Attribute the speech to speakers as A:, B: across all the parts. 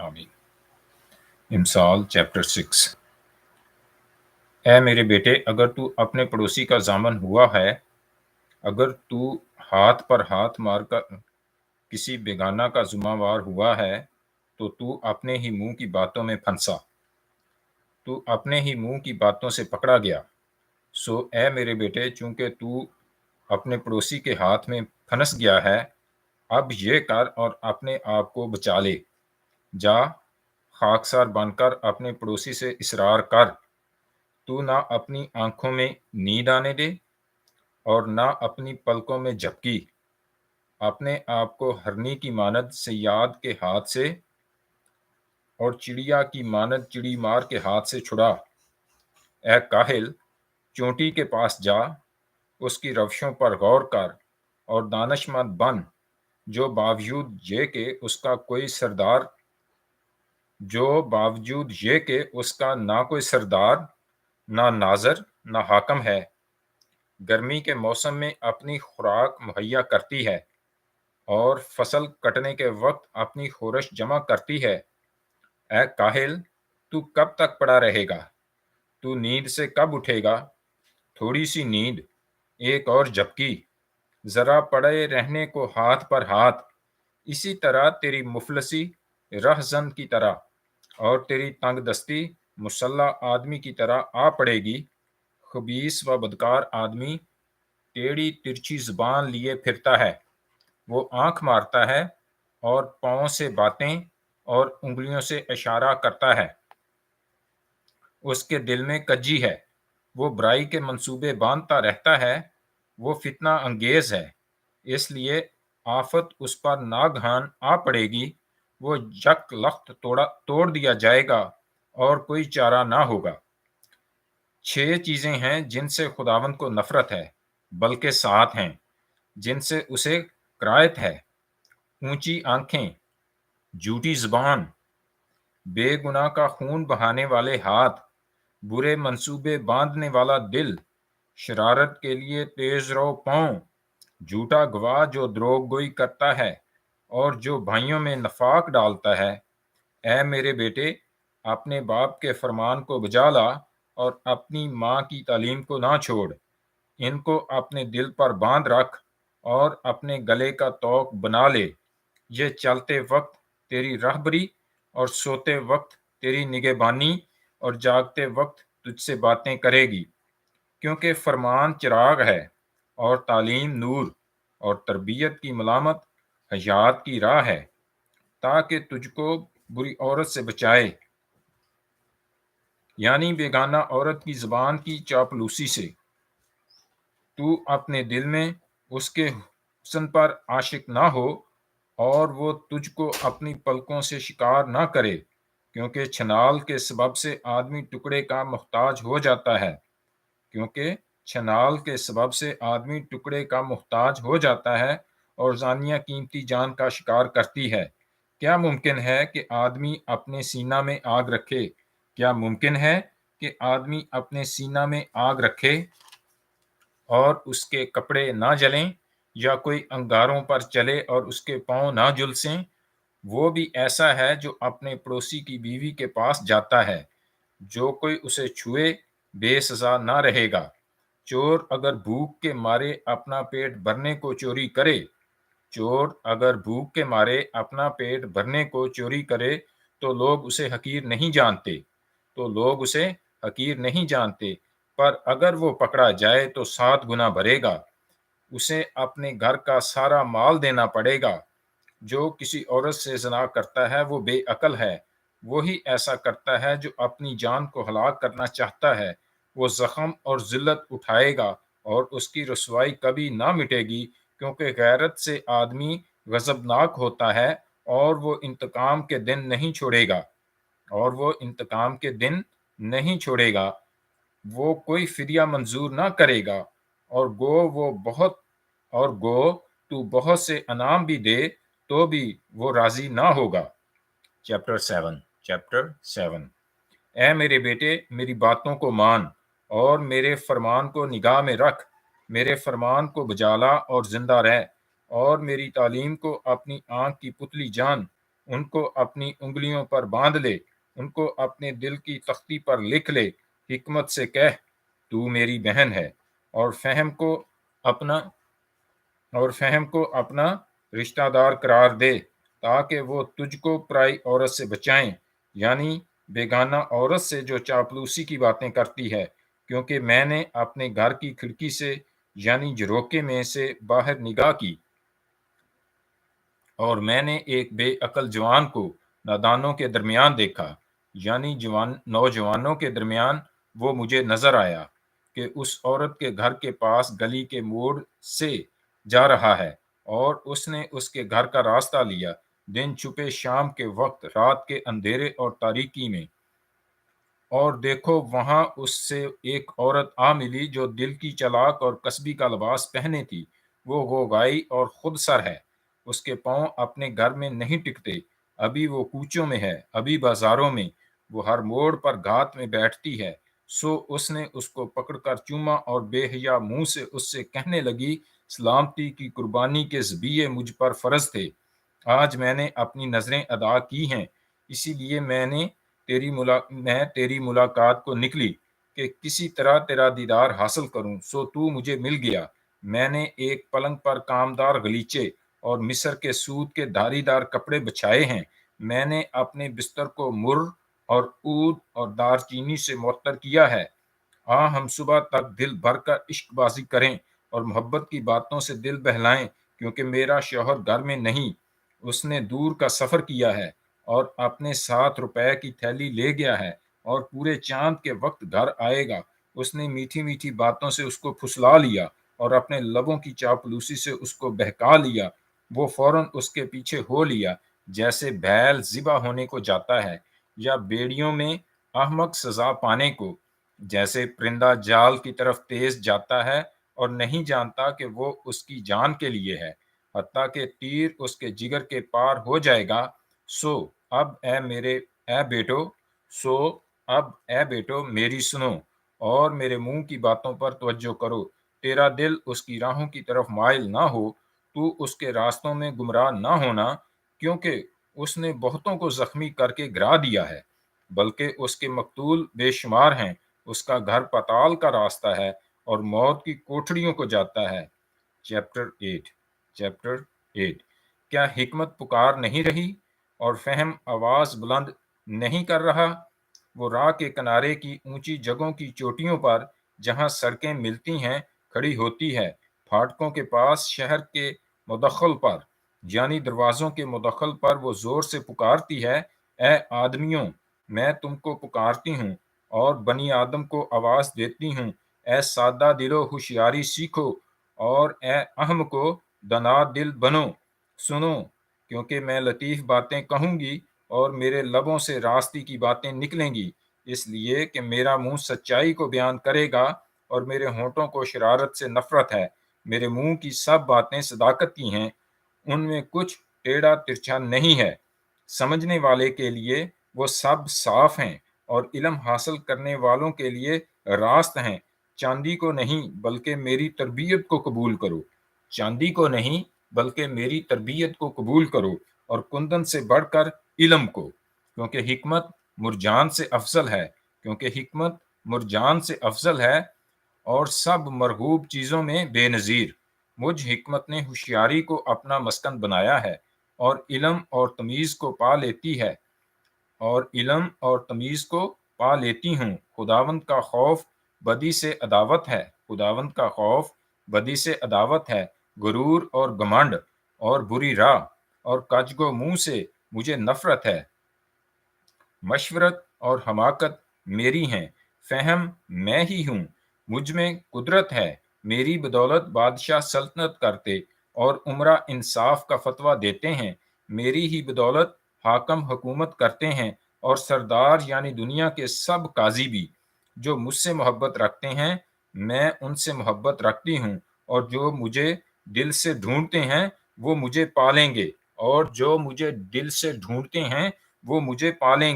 A: آمین۔ امثال چیپٹر 6۔ اے میرے بیٹے، اگر تو اپنے پڑوسی کا ضامن ہوا ہے، اگر تو ہاتھ پر ہاتھ مار کر کسی بیگانہ کا ذمہ وار ہوا ہے تو اپنے ہی منہ کی باتوں میں پھنسا، تو اپنے ہی منہ کی باتوں سے پکڑا گیا۔ سو اے میرے بیٹے، چونکہ تو اپنے پڑوسی کے ہاتھ میں پھنس گیا ہے، اب یہ کر اور اپنے آپ کو بچا لے۔ جا، خاکسار بن کر اپنے پڑوسی سے اصرار کر، تو نہ اپنی آنکھوں میں نیند آنے دے اور نہ اپنی پلکوں میں جھپکی۔ اپنے آپ کو ہرنی کی مانند صیاد کے ہاتھ سے اور چڑیا کی مانند چڑی مار کے ہاتھ سے چھڑا۔ اے کاہل، چونٹی کے پاس جا، اس کی روشوں پر غور کر اور دانش مند بن، جو باوجود یہ کہ اس کا نہ کوئی سردار، نہ ناظر، نہ حاکم ہے، گرمی کے موسم میں اپنی خوراک مہیا کرتی ہے اور فصل کٹنے کے وقت اپنی خورش جمع کرتی ہے۔ اے کاہل، تو کب تک پڑا رہے گا؟ تو نیند سے کب اٹھے گا؟ تھوڑی سی نیند، ایک اور جھپکی، ذرا پڑے رہنے کو ہاتھ پر ہاتھ۔ اسی طرح تیری مفلسی رہزن کی طرح اور تیری تنگ دستی مسلح آدمی کی طرح آ پڑے گی۔ خبیث و بدکار آدمی ٹیڑھی ترچھی زبان لیے پھرتا ہے، وہ آنکھ مارتا ہے اور پاؤں سے باتیں اور انگلیوں سے اشارہ کرتا ہے۔ اس کے دل میں کجی ہے، وہ برائی کے منصوبے باندھتا رہتا ہے، وہ فتنہ انگیز ہے، اس لیے آفت اس پر ناگہان آ پڑے گی، وہ یک لخت توڑ دیا جائے گا اور کوئی چارہ نہ ہوگا۔ 6 چیزیں ہیں جن سے خداوند کو نفرت ہے، بلکہ 7 ہیں جن سے اسے کراہت ہے: اونچی آنکھیں، جھوٹی زبان، بے گناہ کا خون بہانے والے ہاتھ، برے منصوبے باندھنے والا دل، شرارت کے لیے تیز رو پاؤں، جھوٹا گواہ جو دروغ گوئی کرتا ہے اور جو بھائیوں میں نفاق ڈالتا ہے۔ اے میرے بیٹے، اپنے باپ کے فرمان کو بجا لا اور اپنی ماں کی تعلیم کو نہ چھوڑ۔ ان کو اپنے دل پر باندھ رکھ اور اپنے گلے کا طوق بنا لے۔ یہ چلتے وقت تیری رہبری اور سوتے وقت تیری نگہبانی اور جاگتے وقت تجھ سے باتیں کرے گی، کیونکہ فرمان چراغ ہے اور تعلیم نور اور تربیت کی ملامت حیات کی راہ ہے، تاکہ تجھ کو بری عورت سے بچائے، یعنی بیگانہ عورت کی زبان کی چاپلوسی سے۔ تو اپنے دل میں اس کے حسن پر عاشق نہ ہو اور وہ تجھ کو اپنی پلکوں سے شکار نہ کرے، کیونکہ چھنال کے سبب سے آدمی ٹکڑے کا محتاج ہو جاتا ہے، اور زانیہ قیمتی جان کا شکار کرتی ہے۔ کیا ممکن ہے کہ آدمی اپنے سینہ میں آگ رکھے؟ کیا ممکن ہے کہ آدمی اپنے سینہ میں آگ رکھے اور اس کے کپڑے نہ جلیں، یا کوئی انگاروں پر چلے اور اس کے پاؤں نہ جھلسیں؟ وہ بھی ایسا ہے جو اپنے پڑوسی کی بیوی کے پاس جاتا ہے، جو کوئی اسے چھوئے بے سزا نہ رہے گا۔ چور اگر بھوک کے مارے اپنا پیٹ بھرنے کو چوری کرے تو لوگ اسے حقیر نہیں جانتے، پر اگر وہ پکڑا جائے تو 7 گنا بھرے گا۔ اسے اپنے گھر کا سارا مال دینا پڑے گا۔ جو کسی عورت سے زنا کرتا ہے وہ بے عقل ہے، وہی ایسا کرتا ہے جو اپنی جان کو ہلاک کرنا چاہتا ہے۔ وہ زخم اور ذلت اٹھائے گا اور اس کی رسوائی کبھی نہ مٹے گی، کیونکہ غیرت سے آدمی غضبناک ہوتا ہے اور وہ انتقام کے دن نہیں چھوڑے گا۔ وہ کوئی فدیہ منظور نہ کرے گا، اور گو تو بہت سے انعام بھی دے تو بھی وہ راضی نہ ہوگا۔ چیپٹر 7۔ اے میرے بیٹے، میری باتوں کو مان اور میرے فرمان کو نگاہ میں رکھ، میرے فرمان کو بجالا اور زندہ رہ، اور میری تعلیم کو اپنی آنکھ کی پتلی جان۔ ان کو اپنی انگلیوں پر باندھ لے، ان کو اپنے دل کی تختی پر لکھ لے۔ حکمت سے کہہ تو میری بہن ہے، اور فہم کو اپنا رشتہ دار قرار دے، تاکہ وہ تجھ کو پرائی عورت سے بچائیں، یعنی بیگانہ عورت سے جو چاپلوسی کی باتیں کرتی ہے، کیونکہ میں نے اپنے گھر کی کھڑکی سے یعنی جروکے میں سے باہر نگاہ کی، اور میں نے ایک بے عقل جوان کو نادانوں کے درمیان دیکھا، یعنی نوجوانوں کے درمیان وہ مجھے نظر آیا کہ اس عورت کے گھر کے پاس گلی کے موڑ سے جا رہا ہے، اور اس نے اس کے گھر کا راستہ لیا دن چھپے شام کے وقت، رات کے اندھیرے اور تاریکی میں۔ اور دیکھو وہاں اس سے ایک عورت آ ملی جو دل کی چلاک اور کسبی کا لباس پہنے تھی، وہ گوگائی اور خود سر ہے، اس کے پاؤں اپنے گھر میں نہیں ٹکتے، ابھی وہ کوچوں میں ہے، ابھی بازاروں میں، وہ ہر موڑ پر گھات میں بیٹھتی ہے۔ سو اس نے اس کو پکڑ کر چوما، اور بے حیا منہ سے اس سے کہنے لگی، سلامتی کی قربانی کے ذبیحے مجھ پر فرض تھے، آج میں نے اپنی نظریں ادا کی ہیں، اسی لیے میں تیری ملاقات کو نکلی کہ کسی طرح تیرا دیدار حاصل کروں، سو تو مجھے مل گیا۔ میں نے ایک پلنگ پر کامدار غلیچے اور مصر کے سود کے دھاری دار کپڑے بچھائے ہیں، میں نے اپنے بستر کو مر اور عود اور دار چینی سے معطر کیا ہے۔ ہم صبح تک دل بھر کر عشق بازی کریں اور محبت کی باتوں سے دل بہلائیں، کیونکہ میرا شوہر گھر میں نہیں، اس نے دور کا سفر کیا ہے اور اپنے ساتھ روپے کی تھیلی لے گیا ہے، اور پورے چاند کے وقت گھر آئے گا۔ اس نے میٹھی میٹھی باتوں سے اس کو پھسلا لیا، اور اپنے لبوں کی چاپلوسی سے اس کو بہکا لیا۔ وہ فوراً اس کے پیچھے ہو لیا، جیسے بیل ذبح ہونے کو جاتا ہے، یا بیڑیوں میں احمق سزا پانے کو، جیسے پرندہ جال کی طرف تیز جاتا ہے اور نہیں جانتا کہ وہ اس کی جان کے لیے ہے، حتیٰ کہ تیر اس کے جگر کے پار ہو جائے گا۔ سو اب اے بیٹو میری سنو، اور میرے منہ کی باتوں پر توجہ کرو، تیرا دل اس کی راہوں کی طرف مائل نہ ہو، تو اس کے راستوں میں گمراہ نہ ہونا، کیونکہ اس نے بہتوں کو زخمی کر کے گرا دیا ہے، بلکہ اس کے مقتول بے شمار ہیں۔ اس کا گھر پتال کا راستہ ہے اور موت کی کوٹھڑیوں کو جاتا ہے۔ چیپٹر 8 کیا حکمت پکار نہیں رہی اور فہم آواز بلند نہیں کر رہا؟ وہ راہ کے کنارے کی اونچی جگہوں کی چوٹیوں پر، جہاں سڑکیں ملتی ہیں، کھڑی ہوتی ہے، پھاٹکوں کے پاس شہر کے مدخل پر، یعنی دروازوں کے مدخل پر وہ زور سے پکارتی ہے، اے آدمیوں، میں تم کو پکارتی ہوں، اور بنی آدم کو آواز دیتی ہوں، اے سادہ دلو ہوشیاری سیکھو، اور اے اہم کو دنا دل بنو، سنو، کیونکہ میں لطیف باتیں کہوں گی اور میرے لبوں سے راستی کی باتیں نکلیں گی، اس لیے کہ میرا منہ سچائی کو بیان کرے گا اور میرے ہونٹوں کو شرارت سے نفرت ہے۔ میرے منہ کی سب باتیں صداقت کی ہیں، ان میں کچھ ٹیڑھا ترچھا نہیں ہے۔ سمجھنے والے کے لیے وہ سب صاف ہیں، اور علم حاصل کرنے والوں کے لیے راست ہیں۔ چاندی کو نہیں بلکہ میری تربیت کو قبول کرو، چاندی کو نہیں بلکہ میری تربیت کو قبول کرو، اور کندن سے بڑھ کر علم کو، کیونکہ حکمت مرجان سے افضل ہے اور سب مرغوب چیزوں میں بے نظیر۔ مجھ حکمت نے ہوشیاری کو اپنا مسکن بنایا ہے، اور علم اور تمیز کو پا لیتی ہوں۔ خداوند کا خوف بدی سے عداوت ہے، غرور اور گمنڈ اور بری راہ اور کجگو منہ سے مجھے نفرت ہے۔ مشورت اور حماقت میری ہیں، فہم میں ہی ہوں، مجھ میں قدرت ہے، میری بدولت بادشاہ سلطنت کرتے اور عمرہ انصاف کا فتویٰ دیتے ہیں، میری ہی بدولت حاکم حکومت کرتے ہیں، اور سردار یعنی دنیا کے سب قاضی بھی۔ جو مجھ سے محبت رکھتے ہیں میں ان سے محبت رکھتی ہوں، اور جو مجھے دل سے ڈھونڈتے ہیں وہ مجھے پالیں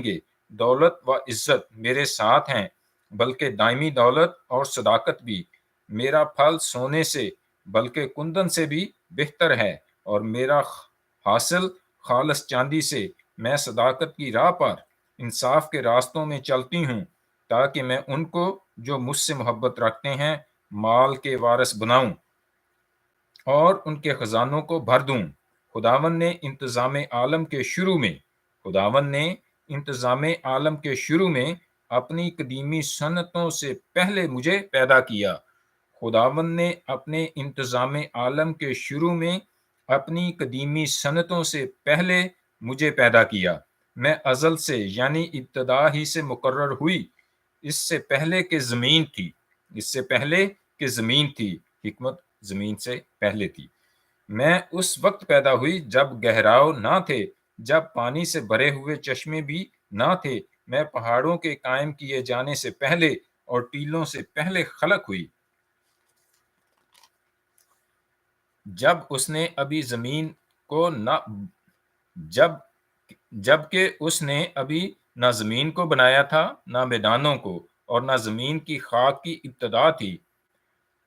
A: گے، دولت و عزت میرے ساتھ ہیں، بلکہ دائمی دولت اور صداقت بھی۔ میرا پھل سونے سے بلکہ کندن سے بھی بہتر ہے، اور میرا حاصل خالص چاندی سے میں صداقت کی راہ پر انصاف کے راستوں میں چلتی ہوں تاکہ میں ان کو جو مجھ سے محبت رکھتے ہیں مال کے وارث بناؤں اور ان کے خزانوں کو بھر دوں۔ خداوند نے انتظام عالم کے شروع میں اپنی قدیمی سنتوں سے پہلے مجھے پیدا کیا۔ خداوند نے اپنے انتظام عالم کے شروع میں اپنی قدیمی سنتوں سے پہلے مجھے پیدا کیا۔ میں ازل سے یعنی ابتدا ہی سے مقرر ہوئی، اس سے پہلے کہ زمین تھی۔ حکمت زمین سے پہلے تھی۔ میں اس وقت پیدا ہوئی جب گہراؤ نہ تھے، جب پانی سے بھرے ہوئے چشمے بھی نہ تھے۔ میں پہاڑوں کے قائم کیے جانے سے پہلے اور ٹیلوں سے پہلے خلق ہوئی، جب اس نے ابھی زمین کو جب کہ اس نے ابھی نہ زمین کو بنایا تھا نہ میدانوں کو، اور نہ زمین کی خاک کی ابتدا تھی۔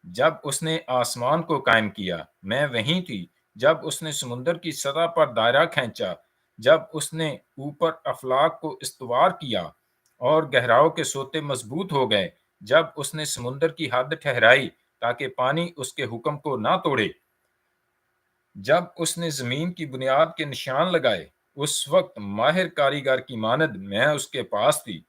A: جب اس نے آسمان کو قائم کیا، میں وہیں تھی۔ جب اس نے سمندر کی سطح پر دائرہ کھینچا، جب اس نے اوپر افلاک کو استوار کیا اور گہراؤ کے سوتے مضبوط ہو گئے، جب اس نے سمندر کی حد ٹھہرائی تاکہ پانی اس کے حکم کو نہ توڑے، جب اس نے زمین کی بنیاد کے نشان لگائے، اس وقت ماہر کاریگر کی مانند میں اس کے پاس تھی،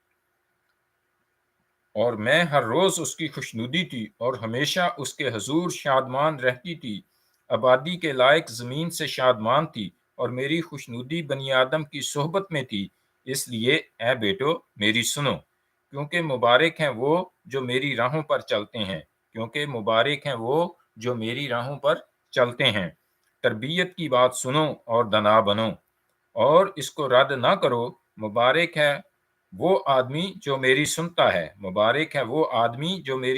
A: اور میں ہر روز اس کی خوشنودی تھی اور ہمیشہ اس کے حضور شادمان رہتی تھی۔ آبادی کے لائق زمین سے شادمان تھی، اور میری خوشنودی بنی آدم کی صحبت میں تھی۔ اس لیے اے بیٹو میری سنو، کیونکہ مبارک ہیں وہ جو میری راہوں پر چلتے ہیں۔ تربیت کی بات سنو اور دنا بنو، اور اس کو رد نہ کرو۔ مبارک ہے وہ آدمی جو میری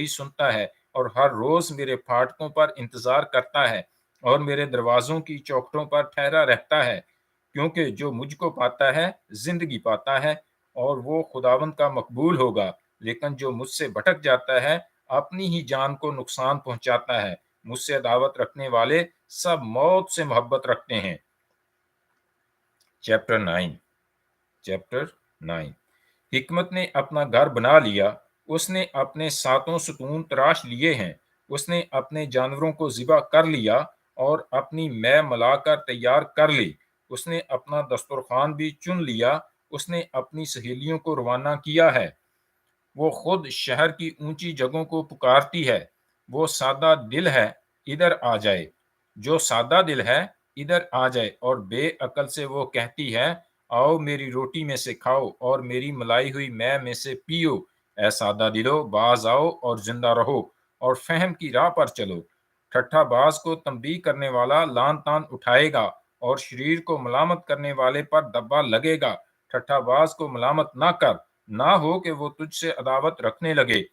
A: سنتا ہے اور ہر روز میرے پھاٹکوں پر انتظار کرتا ہے اور میرے دروازوں کی چوکھٹوں پر ٹھہرا رہتا ہے، کیونکہ جو مجھ کو پاتا ہے زندگی پاتا ہے اور وہ خداوند کا مقبول ہوگا، لیکن جو مجھ سے بھٹک جاتا ہے اپنی ہی جان کو نقصان پہنچاتا ہے۔ مجھ سے عداوت رکھنے والے سب موت سے محبت رکھتے ہیں۔ چیپٹر 9۔ حکمت نے اپنا گھر بنا لیا، اس نے اپنے 7 ستون تراش لیے ہیں، اس نے اپنے جانوروں کو ذبح کر لیا اور اپنی مے ملا کر تیار کر لی۔ اس نے اپنا دسترخوان بھی چن لیا، اس نے اپنی سہیلیوں کو روانہ کیا ہے۔ وہ خود شہر کی اونچی جگہوں کو پکارتی ہے، وہ سادہ دل ہے ادھر آ جائے، جو سادہ دل ہے ادھر آ جائے، اور بے عقل سے وہ کہتی ہے آؤ میری روٹی میں سے کھاؤ اور میری ملائی ہوئی مے میں سے پیو۔ اے سادہ دلو باز آؤ اور زندہ رہو اور فہم کی راہ پر چلو۔ ٹھٹھا باز کو تنبیہ کرنے والا لان تان اٹھائے گا اور شریر کو ملامت کرنے والے پر دبا لگے گا۔ ٹھٹھا باز کو ملامت نہ کر، نہ ہو کہ وہ تجھ سے عداوت رکھنے لگے۔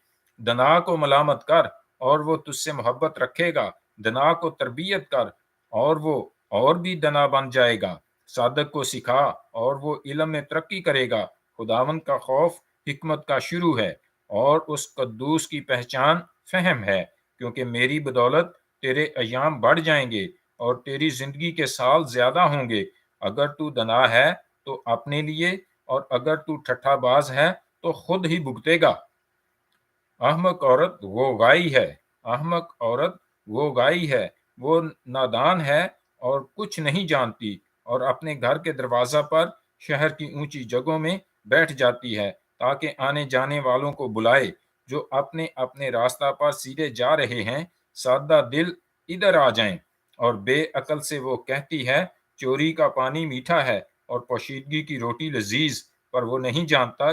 A: دنا کو ملامت کر اور وہ تجھ سے محبت رکھے گا۔ دنا کو تربیت کر اور وہ اور بھی دنا بن جائے گا۔ صادق کو سکھا اور وہ علم میں ترقی کرے گا۔ خداوند کا خوف حکمت کا شروع ہے، اور اس قدوس کی پہچان فہم ہے، کیونکہ میری بدولت تیرے ایام بڑھ جائیں گے اور تیری زندگی کے سال زیادہ ہوں گے۔ اگر تو دنا ہے تو اپنے لیے، اور اگر تو ٹھٹھا باز ہے تو خود ہی بھگتے گا۔ احمق عورت وہ گائی ہے، وہ نادان ہے اور کچھ نہیں جانتی، اور اپنے گھر کے دروازہ پر شہر کی اونچی جگہوں میں بیٹھ جاتی ہے تاکہ آنے جانے والوں کو بلائے جو اپنے اپنے راستہ پر سیدھے جا رہے ہیں۔ سادہ دل ادھر آ جائیں، اور بے عقل سے وہ کہتی ہے چوری کا پانی میٹھا ہے اور پوشیدگی کی روٹی لذیذ، پر وہ نہیں جانتا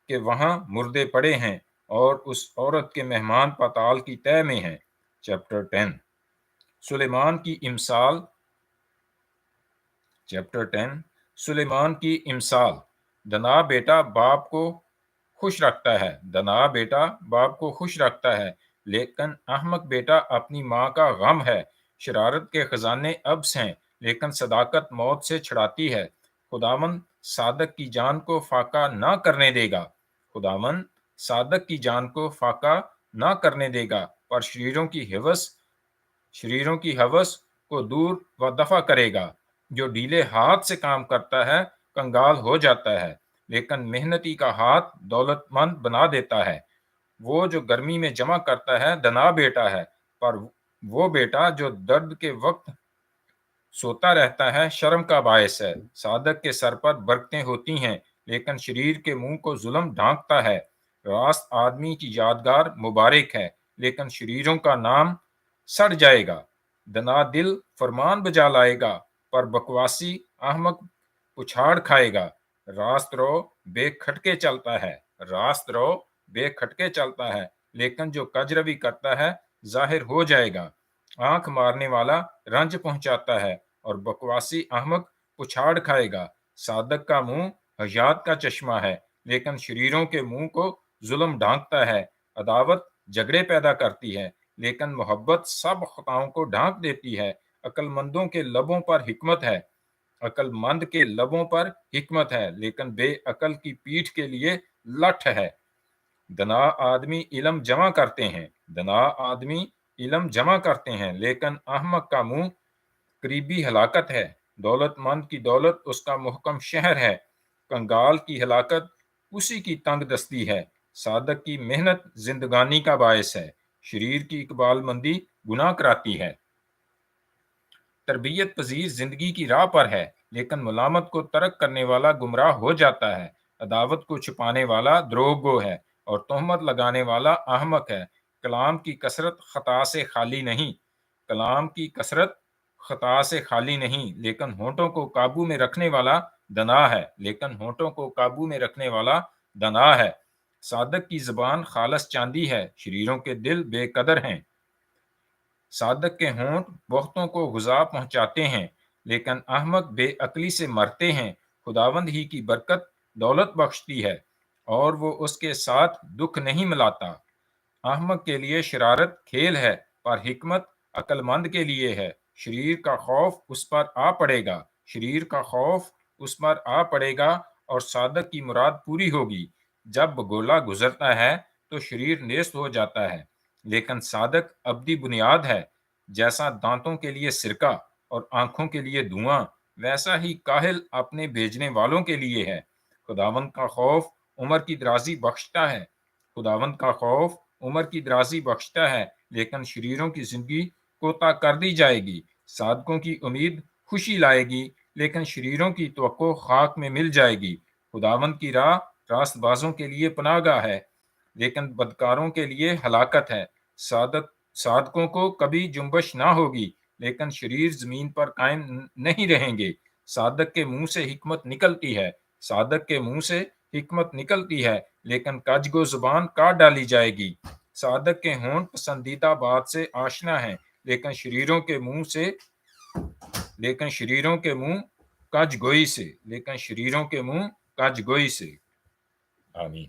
A: کہ وہاں مردے پڑے ہیں اور اس عورت کے مہمان پاتال کی تہہ میں ہیں۔ چیپٹر 10 سلیمان کی امثال۔ دنا بیٹا باپ کو خوش رکھتا ہے، لیکن احمق بیٹا اپنی ماں کا غم ہے۔ شرارت کے خزانے ابس ہیں، لیکن صداقت موت سے چھڑاتی ہے۔ خداوند صادق کی جان کو فاقہ نہ کرنے دے گا، پر شریروں کی ہوس کو دور و دفع کرے گا۔ جو ڈھیلے ہاتھ سے کام کرتا ہے کنگال ہو جاتا ہے، لیکن محنتی کا ہاتھ دولت مند بنا دیتا ہے۔ وہ جو گرمی میں جمع کرتا ہے دنا بیٹا ہے، پر وہ بیٹا جو درد کے وقت سوتا رہتا ہے شرم کا باعث ہے۔ صادق کے سر پر برکتیں ہوتی ہیں، لیکن شریر کے منہ کو ظلم ڈھانکتا ہے۔ راست آدمی کی یادگار مبارک ہے، لیکن شریروں کا نام سڑ جائے گا۔ دنا دل فرمان بجا لائے گا، پر بکواسی احمق پچھاڑ کھائے گا۔ راست رو بے کھٹکے چلتا ہے، راست رو بے کھٹکے چلتا ہے، لیکن جو کجروی کرتا ہے ظاہر ہو جائے گا۔ آنکھ مارنے والا رنج پہنچاتا ہے، اور بکواسی احمق پچھاڑ کھائے گا۔ صادق کا منہ حیات کا چشمہ ہے، لیکن شریروں کے منہ کو ظلم ڈھانکتا ہے۔ عداوت جھگڑے پیدا کرتی ہے، لیکن محبت سب خطاؤں کو ڈھانک دیتی ہے۔ عقل مندوں کے لبوں پر حکمت ہے، عقل مند کے لبوں پر حکمت ہے، لیکن بے عقل کی پیٹھ کے لیے لٹھ ہے۔ دنا آدمی علم جمع کرتے ہیں، دنا آدمی علم جمع کرتے ہیں، لیکن احمق کا منہ قریبی ہلاکت ہے۔ دولت مند کی دولت اس کا محکم شہر ہے، کنگال کی ہلاکت اسی کی تنگ دستی ہے۔ صادق کی محنت زندگانی کا باعث ہے، شریر کی اقبال مندی گناہ کراتی ہے۔ تربیت پذیر زندگی کی راہ پر ہے، لیکن ملامت کو ترک کرنے والا گمراہ ہو جاتا ہے۔ عداوت کو چھپانے والا دروغ گو ہے، اور تہمت لگانے والا احمق ہے۔ کلام کی کثرت خطا سے خالی نہیں، کلام کی کثرت خطا سے خالی نہیں، لیکن ہونٹوں کو قابو میں رکھنے والا دنا ہے، لیکن ہونٹوں کو قابو میں رکھنے والا دنا ہے۔ صادق کی زبان خالص چاندی ہے، شریروں کے دل بے قدر ہیں۔ صادق کے ہونٹ بہتوں کو غذا پہنچاتے ہیں، لیکن احمق بے عقلی سے مرتے ہیں۔ خداوند ہی کی برکت دولت بخشتی ہے، اور وہ اس کے ساتھ دکھ نہیں ملاتا۔ احمق کے لیے شرارت کھیل ہے، پر حکمت عقل مند کے لیے ہے۔ شریر کا خوف اس پر آ پڑے گا، شریر کا خوف اس پر آ پڑے گا، اور صادق کی مراد پوری ہوگی۔ جب گولا گزرتا ہے تو شریر نیست ہو جاتا ہے، لیکن صادق ابدی بنیاد ہے۔ جیسا دانتوں کے لیے سرکہ اور آنکھوں کے لیے دھواں، ویسا ہی کاہل اپنے بھیجنے والوں کے لیے ہے۔ خداوند کا خوف عمر کی درازی بخشتا ہے، خداوند کا خوف عمر کی درازی بخشتا ہے، لیکن شریروں کی زندگی کوتا کر دی جائے گی۔ صادقوں کی امید خوشی لائے گی، لیکن شریروں کی توقع خاک میں مل جائے گی۔ خداوند کی راہ راست بازوں کے لیے پناہ گاہ ہے، لیکن بدکاروں کے لیے ہلاکت ہے۔ صادقوں کو کبھی جنبش نہ ہوگی، لیکن شریر زمین پر قائم نہیں رہیں گے۔ صادق کے منہ سے حکمت نکلتی ہے، صادق کے منہ سے حکمت نکلتی ہے، لیکن کجگو زبان کاٹ ڈالی جائے گی۔ صادق کے ہونٹ پسندیدہ بات سے آشنا ہیں، لیکن شریروں کے منہ کج گوئی سے، لیکن شریروں کے منہ کج گوئی سے۔ آمین۔